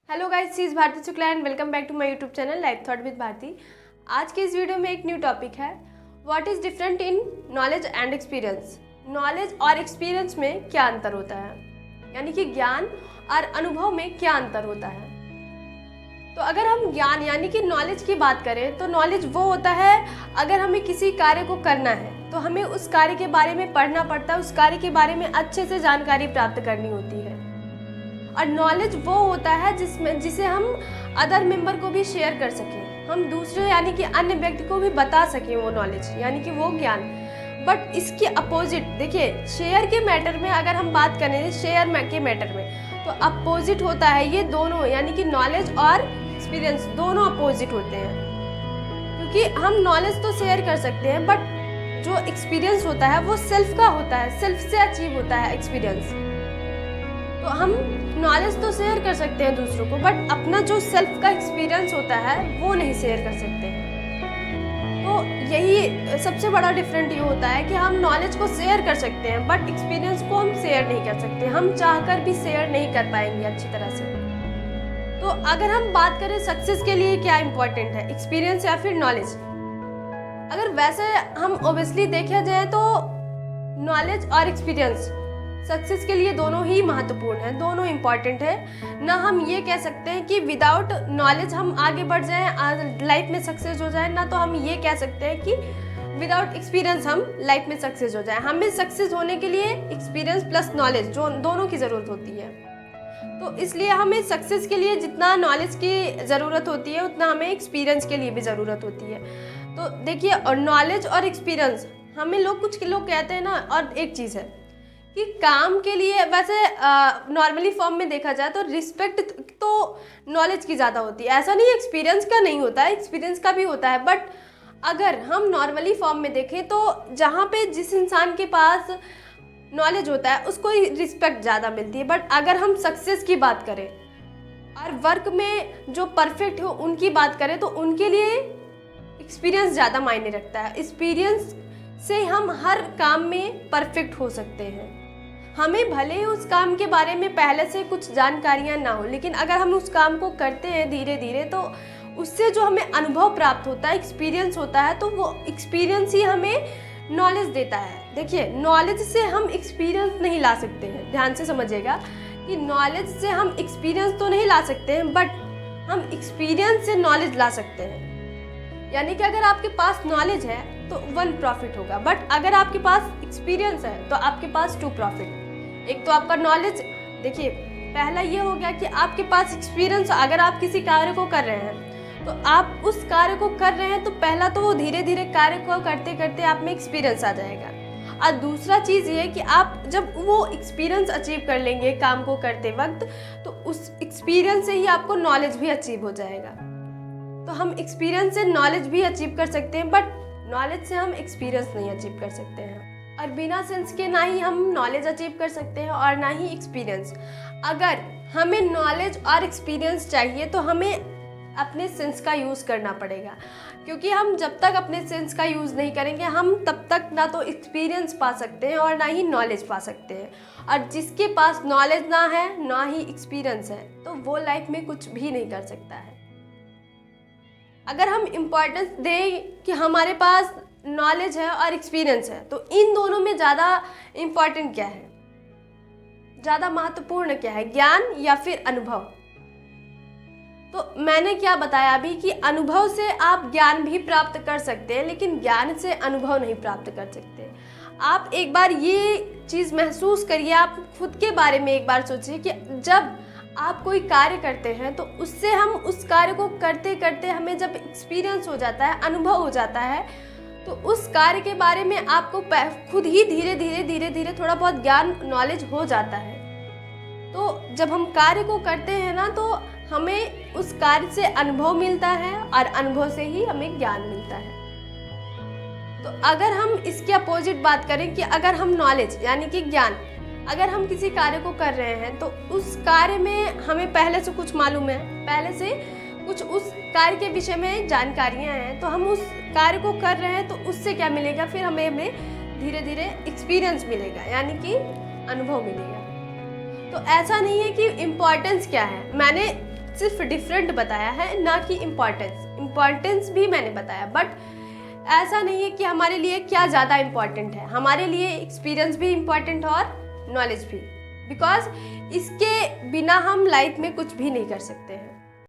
Hello guys, she is Bharti Shukla and welcome back to my YouTube channel life thought with Bharti. आज के इस video में एक न्यू टॉपिक है, what is different in knowledge and experience. Knowledge और experience में क्या अंतर होता है, यानी कि ज्ञान और अनुभव में क्या अंतर होता है। तो अगर हम ज्ञान यानी कि नॉलेज की बात करें तो नॉलेज वो होता है, अगर हमें किसी कार्य को करना है तो हमें उस कार्य के बारे में पढ़ना पड़ता है, उस कार्य के बारे में अच्छे से जानकारी प्राप्त करनी होती है। और नॉलेज वो होता है जिसे हम अदर मेंबर को भी शेयर कर सकें, हम दूसरे यानी कि अन्य व्यक्ति को भी बता सकें वो नॉलेज यानी कि वो ज्ञान। बट इसके अपोजिट देखिए, शेयर के मैटर में अगर हम बात करें, शेयर के मैटर में तो अपोजिट होता है ये दोनों, यानी कि नॉलेज और एक्सपीरियंस दोनों अपोजिट होते हैं। क्योंकि हम नॉलेज तो शेयर कर सकते हैं बट जो एक्सपीरियंस होता है वो सेल्फ का होता है, सेल्फ से अचीव होता है एक्सपीरियंस। तो हम नॉलेज तो शेयर कर सकते हैं दूसरों को, बट अपना जो सेल्फ का एक्सपीरियंस होता है वो नहीं शेयर कर सकते हैं। तो यही सबसे बड़ा डिफरेंट ये होता है कि हम नॉलेज को शेयर कर सकते हैं बट एक्सपीरियंस को हम शेयर नहीं कर सकते, हम चाहकर भी शेयर नहीं कर पाएंगे अच्छी तरह से। तो अगर हम बात करें सक्सेस के लिए क्या इंपॉर्टेंट है, एक्सपीरियंस या फिर नॉलेज, अगर वैसे हम ओबियसली देखा जाए तो नॉलेज और एक्सपीरियंस सक्सेस के लिए दोनों ही महत्वपूर्ण हैं, दोनों इम्पॉर्टेंट है। ना हम ये कह सकते हैं कि विदाउट नॉलेज हम आगे बढ़ जाएं, लाइफ में सक्सेस हो जाए, ना तो हम ये कह सकते हैं कि विदाउट एक्सपीरियंस हम लाइफ में सक्सेस हो जाए। हमें सक्सेस होने के लिए एक्सपीरियंस प्लस नॉलेज जो दोनों की ज़रूरत होती है। तो इसलिए हमें सक्सेस के लिए जितना नॉलेज की ज़रूरत होती है उतना हमें एक्सपीरियंस के लिए भी ज़रूरत होती है। तो देखिए, और नॉलेज और एक्सपीरियंस हमें कुछ लोग कहते हैं ना, और एक चीज़ है कि काम के लिए वैसे नॉर्मली फॉर्म में देखा जाए तो रिस्पेक्ट तो नॉलेज की ज़्यादा होती है, ऐसा नहीं एक्सपीरियंस का नहीं होता है, एक्सपीरियंस का भी होता है। बट अगर हम नॉर्मली फॉर्म में देखें तो जहाँ पे जिस इंसान के पास नॉलेज होता है उसको रिस्पेक्ट ज़्यादा मिलती है। बट अगर हम सक्सेस की बात करें और वर्क में जो परफेक्ट हो उनकी बात करें तो उनके लिए एक्सपीरियंस ज़्यादा मायने रखता है। एक्सपीरियंस से हम हर काम में परफेक्ट हो सकते हैं। हमें भले ही उस काम के बारे में पहले से कुछ जानकारियां ना हो, लेकिन अगर हम उस काम को करते हैं धीरे धीरे तो उससे जो हमें अनुभव प्राप्त होता है, एक्सपीरियंस होता है, तो वो एक्सपीरियंस ही हमें नॉलेज देता है। देखिए, नॉलेज से हम एक्सपीरियंस नहीं ला सकते हैं, ध्यान से समझिएगा कि नॉलेज से हम एक्सपीरियंस तो नहीं ला सकते हैं बट हम एक्सपीरियंस से नॉलेज ला सकते हैं। यानी कि अगर आपके पास नॉलेज है तो 1 प्रॉफिट होगा, बट अगर आपके पास एक्सपीरियंस है तो आपके पास 2 प्रॉफिट। एक तो आपका नॉलेज, देखिए पहला ये हो गया कि आपके पास एक्सपीरियंस, अगर आप किसी कार्य को कर रहे हैं तो आप उस कार्य को कर रहे हैं तो पहला तो वो धीरे धीरे कार्य को करते करते आप में एक्सपीरियंस आ जाएगा। और दूसरा चीज़ ये कि आप जब वो एक्सपीरियंस अचीव कर लेंगे काम को करते वक्त तो उस एक्सपीरियंस से ही आपको नॉलेज भी अचीव हो जाएगा। तो हम एक्सपीरियंस से नॉलेज भी अचीव कर सकते हैं बट नॉलेज से हम एक्सपीरियंस नहीं अचीव कर सकते हैं। और बिना सेंस के ना ही हम नॉलेज अचीव कर सकते हैं और ना ही एक्सपीरियंस। अगर हमें नॉलेज और एक्सपीरियंस चाहिए तो हमें अपने सेंस का यूज़ करना पड़ेगा, क्योंकि हम जब तक अपने सेंस का यूज़ नहीं करेंगे हम तब तक ना तो एक्सपीरियंस पा सकते हैं और ना ही नॉलेज पा सकते हैं। और जिसके पास नॉलेज ना है ना ही एक्सपीरियंस है तो वो लाइफ में कुछ भी नहीं कर सकता है। अगर हम इम्पोर्टेंस दें कि हमारे पास नॉलेज है और एक्सपीरियंस है तो इन दोनों में ज़्यादा इम्पॉर्टेंट क्या है, ज़्यादा महत्वपूर्ण क्या है, ज्ञान या फिर अनुभव। तो मैंने क्या बताया अभी कि अनुभव से आप ज्ञान भी प्राप्त कर सकते हैं लेकिन ज्ञान से अनुभव नहीं प्राप्त कर सकते। आप एक बार ये चीज़ महसूस करिए, आप खुद के बारे में एक बार सोचिए कि जब आप कोई कार्य करते हैं तो उससे हम उस कार्य को करते करते हमें जब एक्सपीरियंस हो जाता है, अनुभव हो जाता है, तो उस कार्य के बारे में आपको खुद ही धीरे धीरे थोड़ा बहुत ज्ञान नॉलेज हो जाता है। तो जब हम कार्य को करते हैं ना तो हमें उस कार्य से अनुभव मिलता है और अनुभव से ही हमें ज्ञान मिलता है। तो अगर हम इसके अपोजिट बात करें कि अगर हम नॉलेज यानी कि ज्ञान, अगर हम किसी कार्य को कर रहे हैं तो उस कार्य में हमें पहले से कुछ मालूम है, पहले से कुछ उस कार्य के विषय में जानकारियां हैं, तो हम उस कार्य को कर रहे हैं तो उससे क्या मिलेगा, फिर हमें धीरे धीरे एक्सपीरियंस मिलेगा यानी कि अनुभव मिलेगा। तो ऐसा नहीं है कि इम्पोर्टेंस क्या है, मैंने सिर्फ डिफरेंट बताया है, ना कि इम्पोर्टेंस भी मैंने बताया, बट ऐसा नहीं है कि हमारे लिए क्या ज़्यादा इम्पॉर्टेंट है। हमारे लिए एक्सपीरियंस भी इम्पॉर्टेंट और नॉलेज भी, बिकॉज इसके बिना हम लाइफ में कुछ भी नहीं कर सकते हैं।